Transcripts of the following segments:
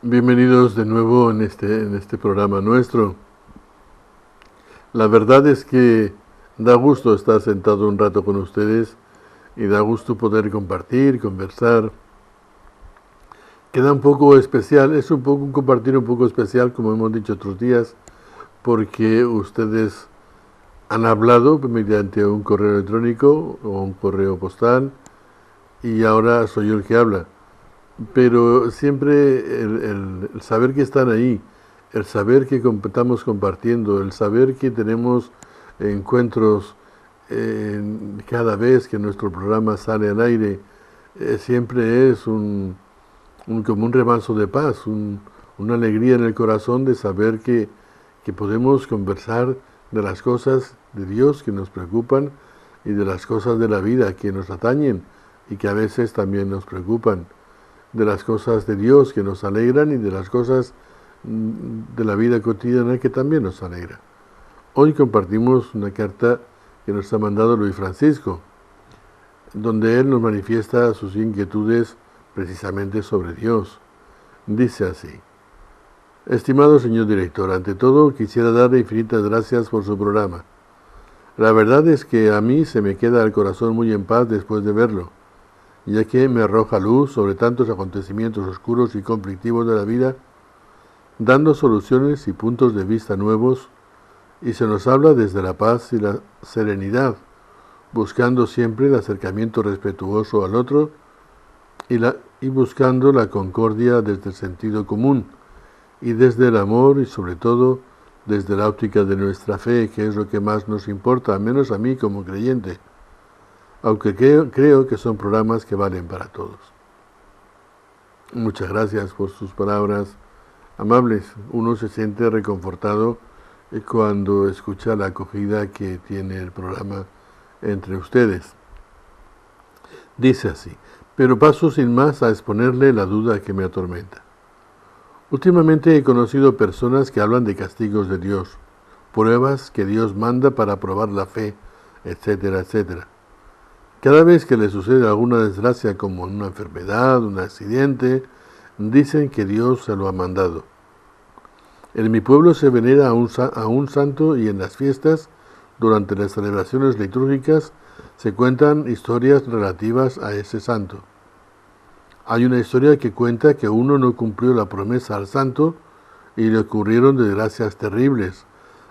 Bienvenidos de nuevo en este programa nuestro. La verdad es que da gusto estar sentado un rato con ustedes y da gusto poder compartir, conversar. Queda un poco especial, es un compartir un poco especial, como hemos dicho otros días, porque ustedes han hablado mediante un correo electrónico o un correo postal y ahora soy yo el que habla. Pero siempre el saber que están ahí, el saber que estamos compartiendo, el saber que tenemos encuentros cada vez que nuestro programa sale al aire, siempre es como un remanso de paz, una alegría en el corazón de saber que podemos conversar de las cosas de Dios que nos preocupan y de las cosas de la vida que nos atañen y que a veces también nos preocupan, de las cosas de Dios que nos alegran y de las cosas de la vida cotidiana que también nos alegra. Hoy compartimos una carta que nos ha mandado Luis Francisco, donde él nos manifiesta sus inquietudes precisamente sobre Dios. Dice así: Estimado señor director, ante todo quisiera darle infinitas gracias por su programa. La verdad es que a mí se me queda el corazón muy en paz después de verlo, ya que me arroja luz sobre tantos acontecimientos oscuros y conflictivos de la vida, dando soluciones y puntos de vista nuevos, y se nos habla desde la paz y la serenidad, buscando siempre el acercamiento respetuoso al otro y buscando la concordia desde el sentido común y desde el amor y sobre todo desde la óptica de nuestra fe, que es lo que más nos importa, al menos a mí como creyente, aunque creo que son programas que valen para todos. Muchas gracias por sus palabras amables. Uno se siente reconfortado cuando escucha la acogida que tiene el programa entre ustedes. Dice así: pero paso sin más a exponerle la duda que me atormenta. Últimamente he conocido personas que hablan de castigos de Dios, pruebas que Dios manda para probar la fe, etcétera, etcétera. Cada vez que les sucede alguna desgracia como una enfermedad, un accidente, dicen que Dios se lo ha mandado. En mi pueblo se venera a un santo y en las fiestas, durante las celebraciones litúrgicas, se cuentan historias relativas a ese santo. Hay una historia que cuenta que uno no cumplió la promesa al santo y le ocurrieron desgracias terribles,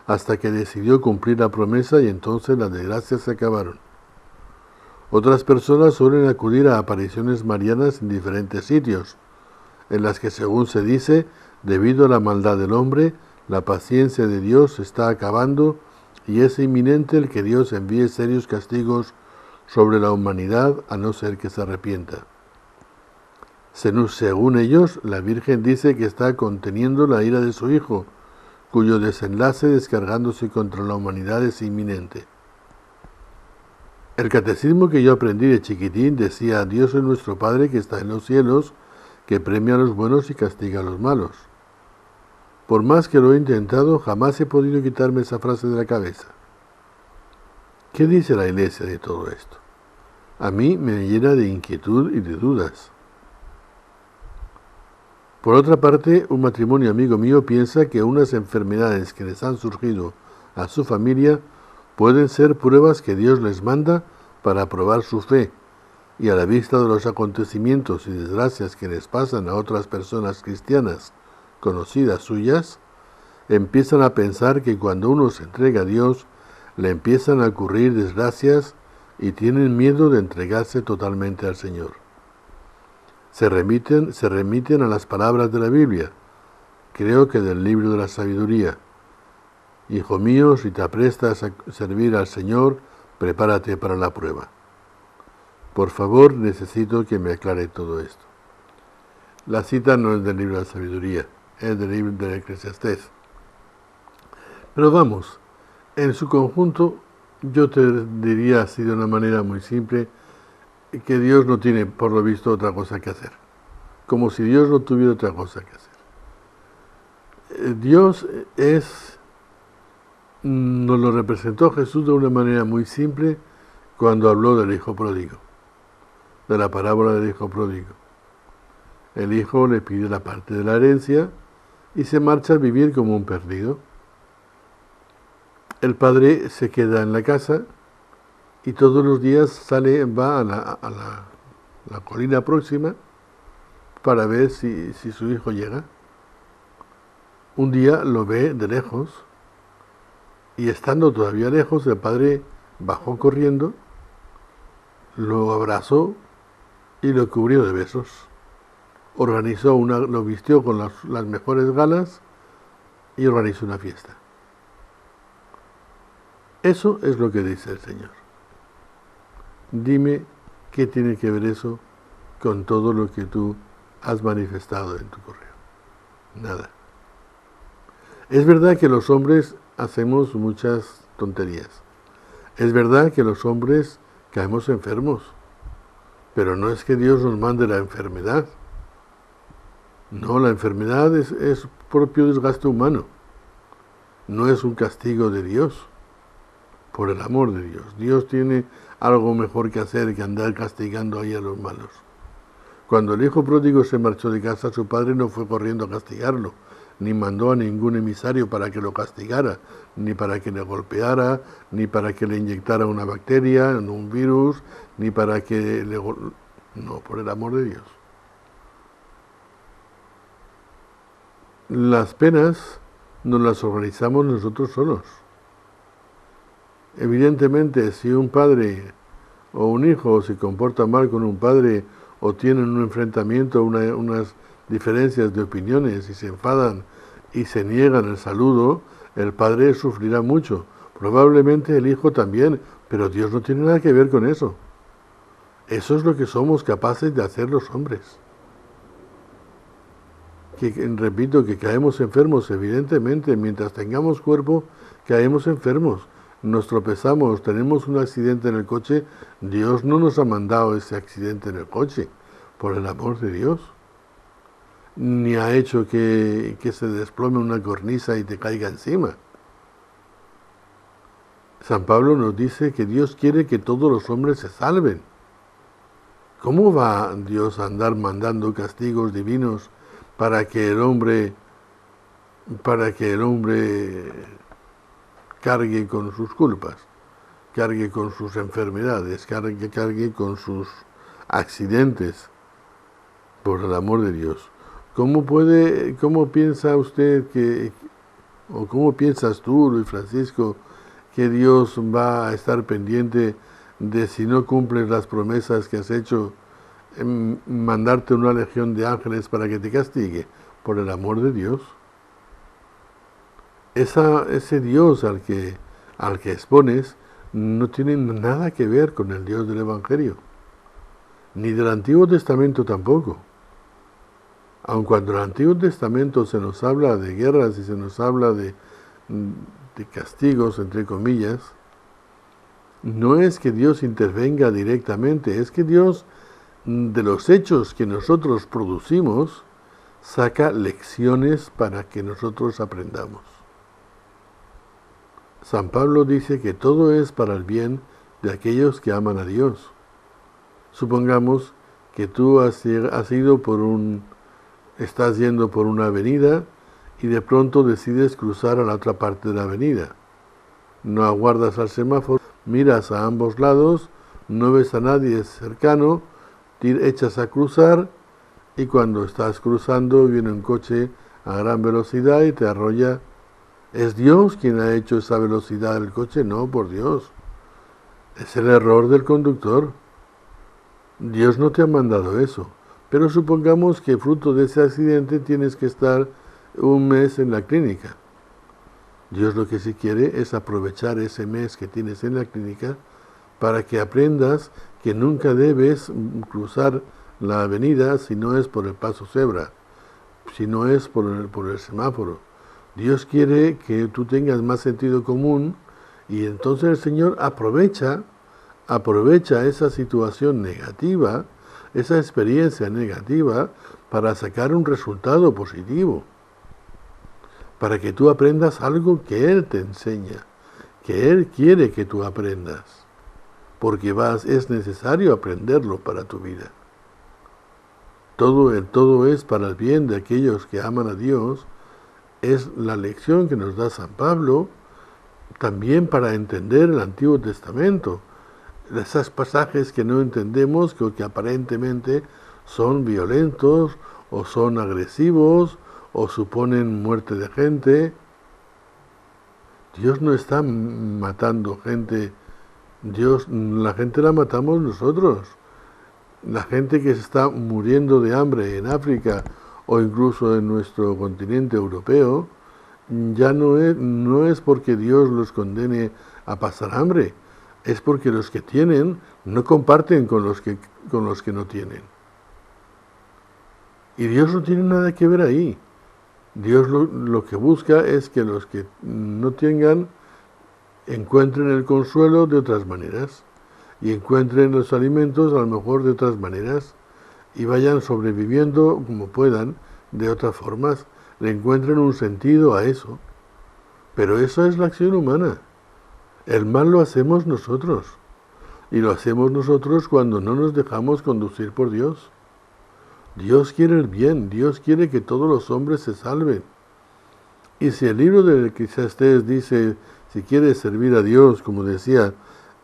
hasta que decidió cumplir la promesa y entonces las desgracias se acabaron. Otras personas suelen acudir a apariciones marianas en diferentes sitios, en las que, según se dice, debido a la maldad del hombre, la paciencia de Dios se está acabando y es inminente el que Dios envíe serios castigos sobre la humanidad a no ser que se arrepienta. Según ellos, la Virgen dice que está conteniendo la ira de su Hijo, cuyo desenlace descargándose contra la humanidad es inminente. El catecismo que yo aprendí de chiquitín decía: Dios es nuestro Padre que está en los cielos, que premia a los buenos y castiga a los malos. Por más que lo he intentado, jamás he podido quitarme esa frase de la cabeza. ¿Qué dice la Iglesia de todo esto? A mí me llena de inquietud y de dudas. Por otra parte, un matrimonio amigo mío piensa que unas enfermedades que les han surgido a su familia pueden ser pruebas que Dios les manda para probar su fe, y a la vista de los acontecimientos y desgracias que les pasan a otras personas cristianas conocidas suyas, empiezan a pensar que cuando uno se entrega a Dios, le empiezan a ocurrir desgracias y tienen miedo de entregarse totalmente al Señor. Se remiten a las palabras de la Biblia, creo que del libro de la sabiduría: Hijo mío, si te aprestas a servir al Señor, prepárate para la prueba. Por favor, necesito que me aclare todo esto. La cita no es del libro de la sabiduría, es del libro del Eclesiastés. Pero vamos, en su conjunto, yo te diría así de una manera muy simple, que Dios no tiene, por lo visto, otra cosa que hacer. Como si Dios no tuviera otra cosa que hacer. Dios nos lo representó Jesús de una manera muy simple cuando habló del hijo pródigo, de la parábola del hijo pródigo. El hijo le pide la parte de la herencia y se marcha a vivir como un perdido. El padre se queda en la casa y todos los días va a la colina próxima para ver si su hijo llega. Un día lo ve de lejos y estando todavía lejos, el padre bajó corriendo, lo abrazó y lo cubrió de besos. Lo vistió con las mejores galas y organizó una fiesta. Eso es lo que dice el Señor. Dime qué tiene que ver eso con todo lo que tú has manifestado en tu correo. Nada. Es verdad que los hombres hacemos muchas tonterías. Es verdad que los hombres caemos enfermos. Pero no es que Dios nos mande la enfermedad. No, la enfermedad es propio desgaste humano. No es un castigo de Dios. Por el amor de Dios. Dios tiene algo mejor que hacer que andar castigando ahí a los malos. Cuando el hijo pródigo se marchó de casa, su padre no fue corriendo a castigarlo, ni mandó a ningún emisario para que lo castigara, ni para que le golpeara, ni para que le inyectara una bacteria, un virus, ni para que le... No, por el amor de Dios. Las penas nos las organizamos nosotros solos. Evidentemente, si un padre o un hijo se comporta mal con un padre o tienen un enfrentamiento, unas diferencias de opiniones y se enfadan y se niegan el saludo, el padre sufrirá mucho. Probablemente el hijo también, pero Dios no tiene nada que ver con eso. Eso es lo que somos capaces de hacer los hombres. Repito, que caemos enfermos, evidentemente, mientras tengamos cuerpo, caemos enfermos. Nos tropezamos, tenemos un accidente en el coche, Dios no nos ha mandado ese accidente en el coche, por el amor de Dios. Ni ha hecho que se desplome una cornisa y te caiga encima. San Pablo nos dice que Dios quiere que todos los hombres se salven. ¿Cómo va Dios a andar mandando castigos divinos para que el hombre cargue con sus culpas, cargue con sus enfermedades, cargue con sus accidentes, por el amor de Dios? ¿Cómo piensa usted o cómo piensas tú, Luis Francisco, que Dios va a estar pendiente de si no cumples las promesas que has hecho, mandarte una legión de ángeles para que te castigue? Por el amor de Dios. Ese Dios al que expones no tiene nada que ver con el Dios del Evangelio, ni del Antiguo Testamento tampoco. Aun cuando en el Antiguo Testamento se nos habla de guerras y se nos habla de castigos, entre comillas, no es que Dios intervenga directamente, es que Dios, de los hechos que nosotros producimos, saca lecciones para que nosotros aprendamos. San Pablo dice que todo es para el bien de aquellos que aman a Dios. Supongamos que tú estás yendo por una avenida y de pronto decides cruzar a la otra parte de la avenida. No aguardas al semáforo, miras a ambos lados, no ves a nadie cercano, te echas a cruzar y cuando estás cruzando viene un coche a gran velocidad y te arrolla. ¿Es Dios quien ha hecho esa velocidad del coche? No, por Dios. Es el error del conductor. Dios no te ha mandado eso. Pero supongamos que fruto de ese accidente tienes que estar un mes en la clínica. Dios lo que sí quiere es aprovechar ese mes que tienes en la clínica para que aprendas que nunca debes cruzar la avenida si no es por el paso cebra, si no es por el semáforo. Dios quiere que tú tengas más sentido común y entonces el Señor aprovecha esa situación negativa, esa experiencia negativa, para sacar un resultado positivo, para que tú aprendas algo que Él te enseña, que Él quiere que tú aprendas, porque es necesario aprenderlo para tu vida. todo es para el bien de aquellos que aman a Dios, es la lección que nos da San Pablo también para entender el Antiguo Testamento. Esos pasajes que no entendemos, que aparentemente son violentos o son agresivos o suponen muerte de gente. Dios no está matando gente. La gente la matamos nosotros. La gente que se está muriendo de hambre en África o incluso en nuestro continente europeo, ya no es porque Dios los condene a pasar hambre, es porque los que tienen no comparten con los que no tienen. Y Dios no tiene nada que ver ahí. Dios lo que busca es que los que no tengan encuentren el consuelo de otras maneras y encuentren los alimentos a lo mejor de otras maneras y vayan sobreviviendo como puedan de otras formas, le encuentren un sentido a eso. Pero eso es la acción humana. El mal lo hacemos nosotros y lo hacemos nosotros cuando no nos dejamos conducir por Dios. Dios quiere el bien, Dios quiere que todos los hombres se salven. Y si el libro de Eclesiastés dice, si quieres servir a Dios, como decía,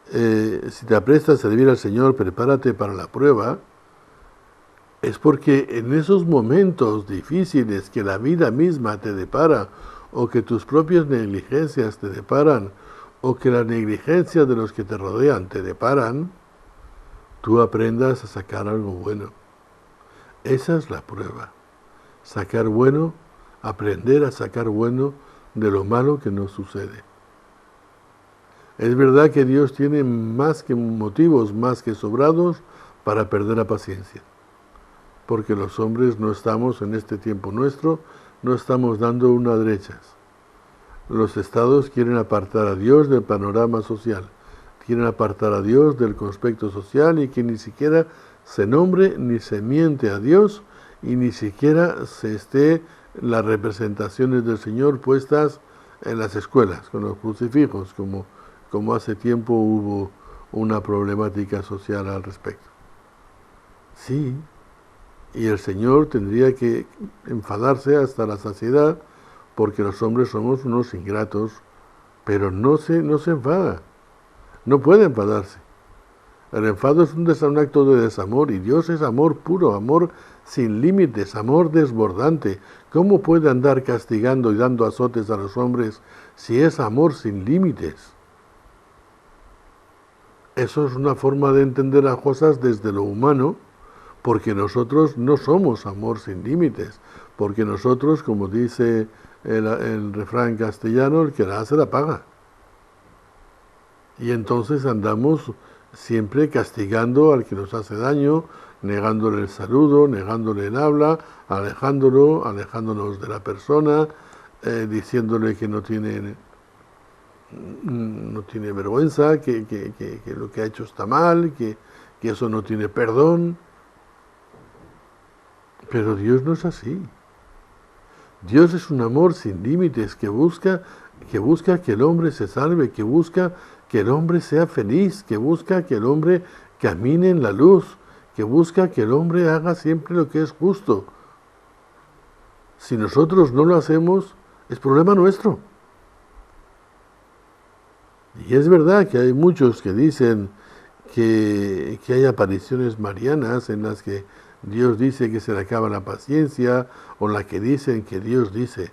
si te aprestas a servir al Señor, prepárate para la prueba, es porque en esos momentos difíciles que la vida misma te depara, o que tus propias negligencias te deparan, o que la negligencia de los que te rodean te deparan, tú aprendas a sacar algo bueno. Esa es la prueba. Sacar bueno, aprender a sacar bueno de lo malo que nos sucede. Es verdad que Dios tiene más que motivos, más que sobrados, para perder la paciencia. Porque los hombres no estamos en este tiempo nuestro, no estamos dando una derechas. Los estados quieren apartar a Dios del panorama social, quieren apartar a Dios del conspecto social y que ni siquiera se nombre ni se miente a Dios y ni siquiera se esté las representaciones del Señor puestas en las escuelas, con los crucifijos, como hace tiempo hubo una problemática social al respecto. Sí, y el Señor tendría que enfadarse hasta la saciedad porque los hombres somos unos ingratos, pero no se enfada, no puede enfadarse. El enfado es un acto de desamor y Dios es amor puro, amor sin límites, amor desbordante. ¿Cómo puede andar castigando y dando azotes a los hombres si es amor sin límites? Eso es una forma de entender las cosas desde lo humano, porque nosotros no somos amor sin límites, porque nosotros, como dice el refrán castellano, el que la hace la paga. Y entonces andamos siempre castigando al que nos hace daño, negándole el saludo, negándole el habla, alejándonos de la persona, diciéndole que no tiene vergüenza, que lo que ha hecho está mal, que eso no tiene perdón. Pero Dios no es así. Dios es un amor sin límites que busca que el hombre se salve, que busca que el hombre sea feliz, que busca que el hombre camine en la luz, que busca que el hombre haga siempre lo que es justo. Si nosotros no lo hacemos, es problema nuestro. Y es verdad que hay muchos que dicen que hay apariciones marianas en las que Dios dice que se le acaba la paciencia, o la que dicen que Dios dice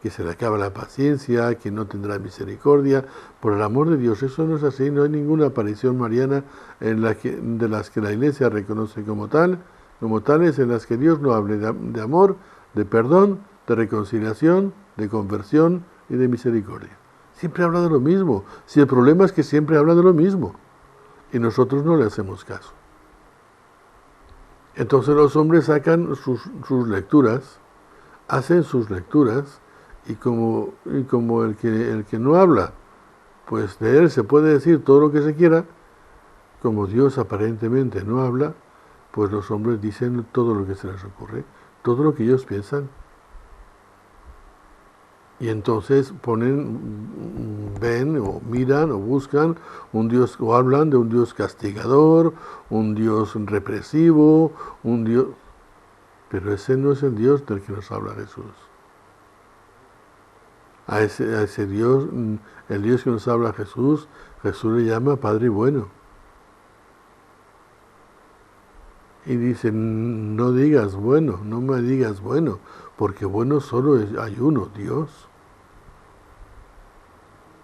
que se le acaba la paciencia, que no tendrá misericordia. Por el amor de Dios, eso no es así, no hay ninguna aparición mariana de las que la Iglesia reconoce como tales, en las que Dios no hable de amor, de perdón, de reconciliación, de conversión y de misericordia. Siempre habla de lo mismo. Si el problema es que siempre habla de lo mismo, y nosotros no le hacemos caso. Entonces los hombres sacan sus lecturas, hacen sus lecturas, y como el que no habla, pues de él se puede decir todo lo que se quiera, como Dios aparentemente no habla, pues los hombres dicen todo lo que se les ocurre, todo lo que ellos piensan. Y entonces ven o miran o buscan un Dios, o hablan de un Dios castigador, un Dios represivo, un Dios... Pero ese no es el Dios del que nos habla Jesús. A ese Dios, el Dios que nos habla Jesús, Jesús le llama Padre bueno. Y dice, no digas bueno, no me digas bueno, porque bueno solo hay uno, Dios.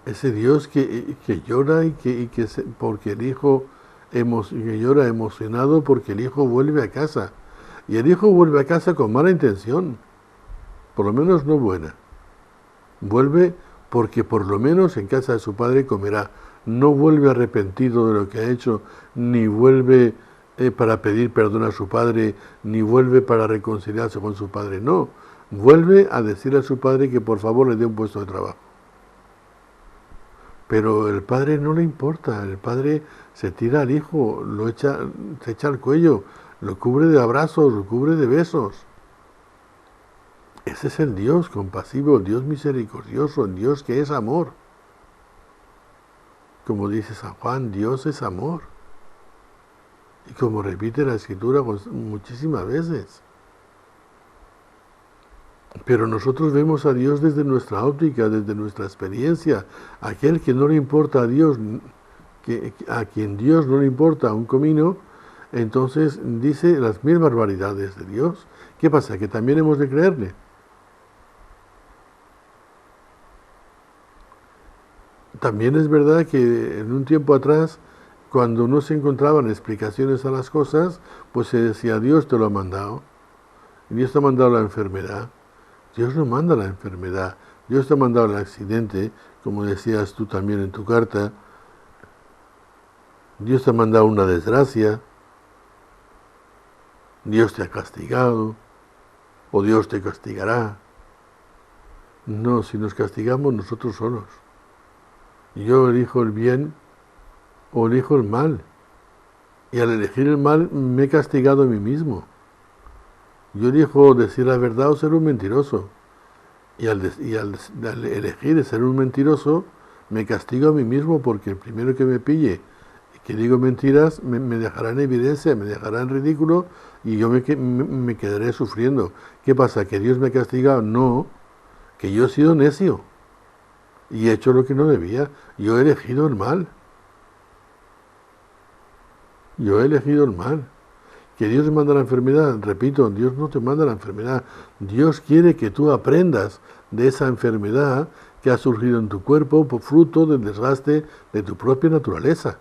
Ese Dios que llora porque el Hijo que llora emocionado porque el Hijo vuelve a casa. Y el Hijo vuelve a casa con mala intención, por lo menos no buena. Vuelve porque por lo menos en casa de su padre comerá. No vuelve arrepentido de lo que ha hecho, ni vuelve para pedir perdón a su padre, ni vuelve para reconciliarse con su padre. No, vuelve a decirle a su padre que por favor le dé un puesto de trabajo. Pero el padre no le importa, el padre se tira al hijo, se echa al cuello, lo cubre de abrazos, lo cubre de besos. Ese es el Dios compasivo, el Dios misericordioso, el Dios que es amor. Como dice San Juan, Dios es amor. Y como repite la Escritura muchísimas veces. Pero nosotros vemos a Dios desde nuestra óptica, desde nuestra experiencia. Aquel que no le importa a Dios, a quien Dios no le importa un comino, entonces dice las mil barbaridades de Dios. ¿Qué pasa? Que también hemos de creerle. También es verdad que en un tiempo atrás, cuando no se encontraban explicaciones a las cosas, pues se decía, Dios te lo ha mandado. Dios te ha mandado la enfermedad. Dios no manda la enfermedad. Dios te ha mandado el accidente, como decías tú también en tu carta. Dios te ha mandado una desgracia. Dios te ha castigado. O Dios te castigará. No, si nos castigamos nosotros solos. Yo elijo el bien o elijo el mal. Y al elegir el mal me he castigado a mí mismo. Yo elijo decir la verdad o ser un mentiroso. Y al elegir ser un mentiroso, me castigo a mí mismo porque el primero que me pille y que digo mentiras me dejará en evidencia, me dejará en ridículo y yo me quedaré sufriendo. ¿Qué pasa? ¿Que Dios me ha castigado? No, que yo he sido necio y he hecho lo que no debía. Yo he elegido el mal. Yo he elegido el mal. ¿Que Dios te manda la enfermedad? Repito, Dios no te manda la enfermedad. Dios quiere que tú aprendas de esa enfermedad que ha surgido en tu cuerpo por fruto del desgaste de tu propia naturaleza.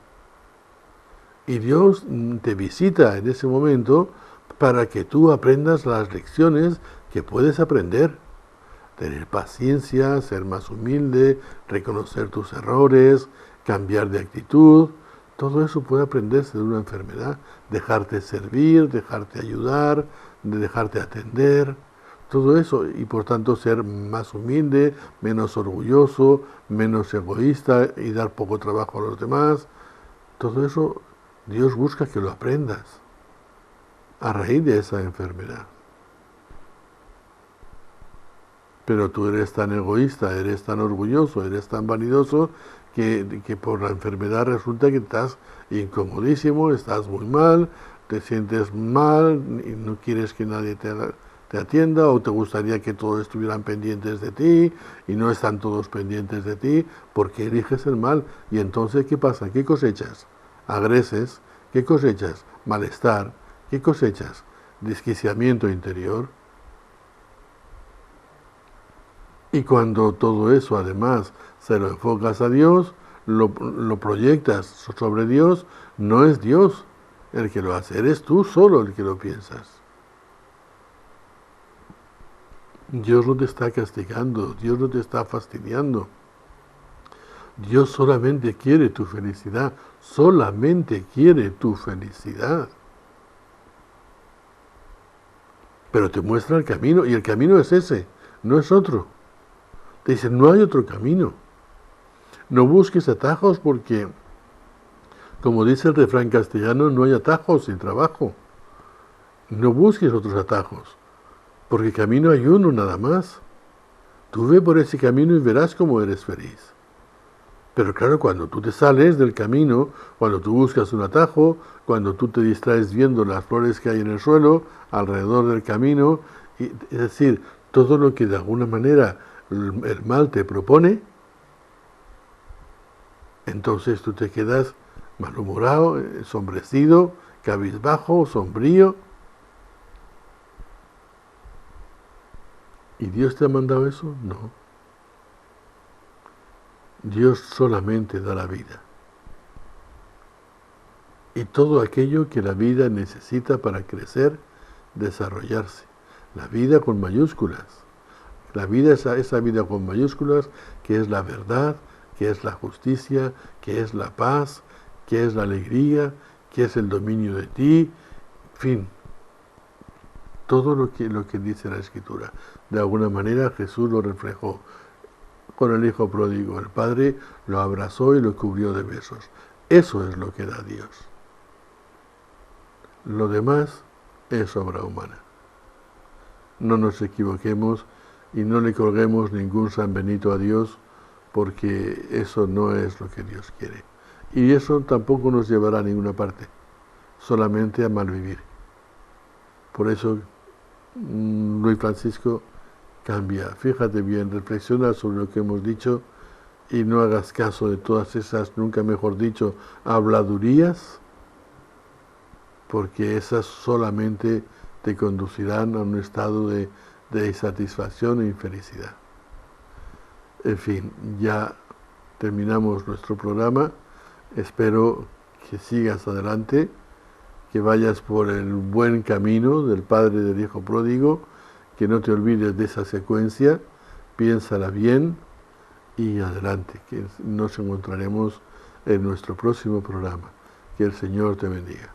Y Dios te visita en ese momento para que tú aprendas las lecciones que puedes aprender. Tener paciencia, ser más humilde, reconocer tus errores, cambiar de actitud. Todo eso puede aprenderse de una enfermedad, dejarte servir, dejarte ayudar, dejarte atender, todo eso, y por tanto ser más humilde, menos orgulloso, menos egoísta y dar poco trabajo a los demás. Todo eso Dios busca que lo aprendas a raíz de esa enfermedad. Pero tú eres tan egoísta, eres tan orgulloso, eres tan vanidoso, que por la enfermedad resulta que estás incomodísimo, estás muy mal, te sientes mal y no quieres que nadie te atienda, o te gustaría que todos estuvieran pendientes de ti y no están todos pendientes de ti porque eliges el mal. Y entonces, ¿qué pasa? ¿Qué cosechas? Agreses. ¿Qué cosechas? Malestar. ¿Qué cosechas? Desquiciamiento interior. Y cuando todo eso además se lo enfocas a Dios, lo proyectas sobre Dios, no es Dios el que lo hace, eres tú solo el que lo piensas. Dios no te está castigando, Dios no te está fastidiando. Dios solamente quiere tu felicidad, solamente quiere tu felicidad. Pero te muestra el camino, y el camino es ese, no es otro. Te dice, no hay otro camino. No busques atajos porque, como dice el refrán castellano, no hay atajos sin trabajo. No busques otros atajos, porque camino hay uno nada más. Tú ve por ese camino y verás cómo eres feliz. Pero claro, cuando tú te sales del camino, cuando tú buscas un atajo, cuando tú te distraes viendo las flores que hay en el suelo, alrededor del camino, es decir, todo lo que de alguna manera el mal te propone, entonces tú te quedas malhumorado, ensombrecido, cabizbajo, sombrío. ¿Y Dios te ha mandado eso? No. Dios solamente da la vida. Y todo aquello que la vida necesita para crecer, desarrollarse. La vida con mayúsculas. La vida es esa vida con mayúsculas que es la verdad, que es la justicia, que es la paz, que es la alegría, que es el dominio de ti, en fin, todo lo que dice la Escritura. De alguna manera Jesús lo reflejó con el Hijo pródigo. El Padre lo abrazó y lo cubrió de besos. Eso es lo que da Dios. Lo demás es obra humana. No nos equivoquemos y no le colguemos ningún San Benito a Dios, porque eso no es lo que Dios quiere. Y eso tampoco nos llevará a ninguna parte, solamente a malvivir. Por eso Luis Francisco cambia. Fíjate bien, reflexiona sobre lo que hemos dicho y no hagas caso de todas esas, nunca mejor dicho, habladurías, porque esas solamente te conducirán a un estado de insatisfacción e infelicidad. En fin, ya terminamos nuestro programa. Espero que sigas adelante, que vayas por el buen camino del Padre del Hijo pródigo, que no te olvides de esa secuencia, piénsala bien y adelante, que nos encontraremos en nuestro próximo programa. Que el Señor te bendiga.